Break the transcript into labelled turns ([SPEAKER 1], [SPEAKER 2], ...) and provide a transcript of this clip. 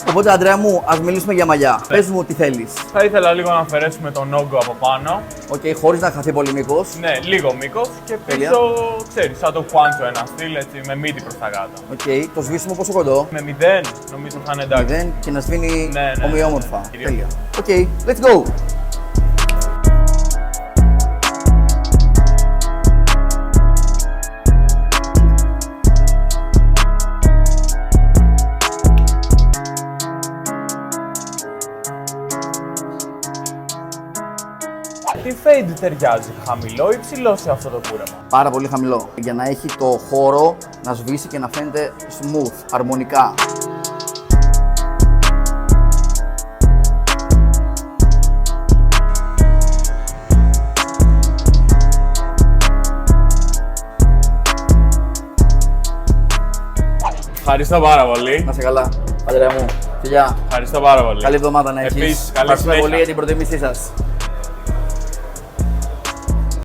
[SPEAKER 1] Οπότε, Αντρέα μου, ας μιλήσουμε για μαλλιά. Πες μου τι θέλεις.
[SPEAKER 2] Θα ήθελα λίγο να αφαιρέσουμε τον όγκο από πάνω.
[SPEAKER 1] Οκ, χωρίς να χαθεί πολύ μήκος.
[SPEAKER 2] Ναι, λίγο μήκος και
[SPEAKER 1] Τέλεια.
[SPEAKER 2] πίσω, ξέρεις, σαν το κουάντσο ένα στυλ, έτσι, με μύτη προς τα κάτω.
[SPEAKER 1] Οκ, το σβήσιμο πόσο κοντό.
[SPEAKER 2] Με 0, νομίζω θα είναι εντάξει.
[SPEAKER 1] 0 και να σβήνει
[SPEAKER 2] Ναι.
[SPEAKER 1] ομοιόμορφα.
[SPEAKER 2] Κυρίως.
[SPEAKER 1] Τέλεια. Οκ, let's go.
[SPEAKER 2] Τι fade ταιριάζει, χαμηλό ή ψηλό σε αυτό το κούρεμα?
[SPEAKER 1] Πάρα πολύ χαμηλό. Για να έχει το χώρο να σβήσει και να φαίνεται smooth, αρμονικά.
[SPEAKER 2] Ευχαριστώ πάρα πολύ.
[SPEAKER 1] Να είσαι καλά, Αντρέα μου. Φιλιά.
[SPEAKER 2] Ευχαριστώ πάρα πολύ.
[SPEAKER 1] Καλή εβδομάδα να έχεις.
[SPEAKER 2] Επίσης, καλή
[SPEAKER 1] Ευχαριστούμε
[SPEAKER 2] συνέχεια.
[SPEAKER 1] πολύ για την προτίμησή σας.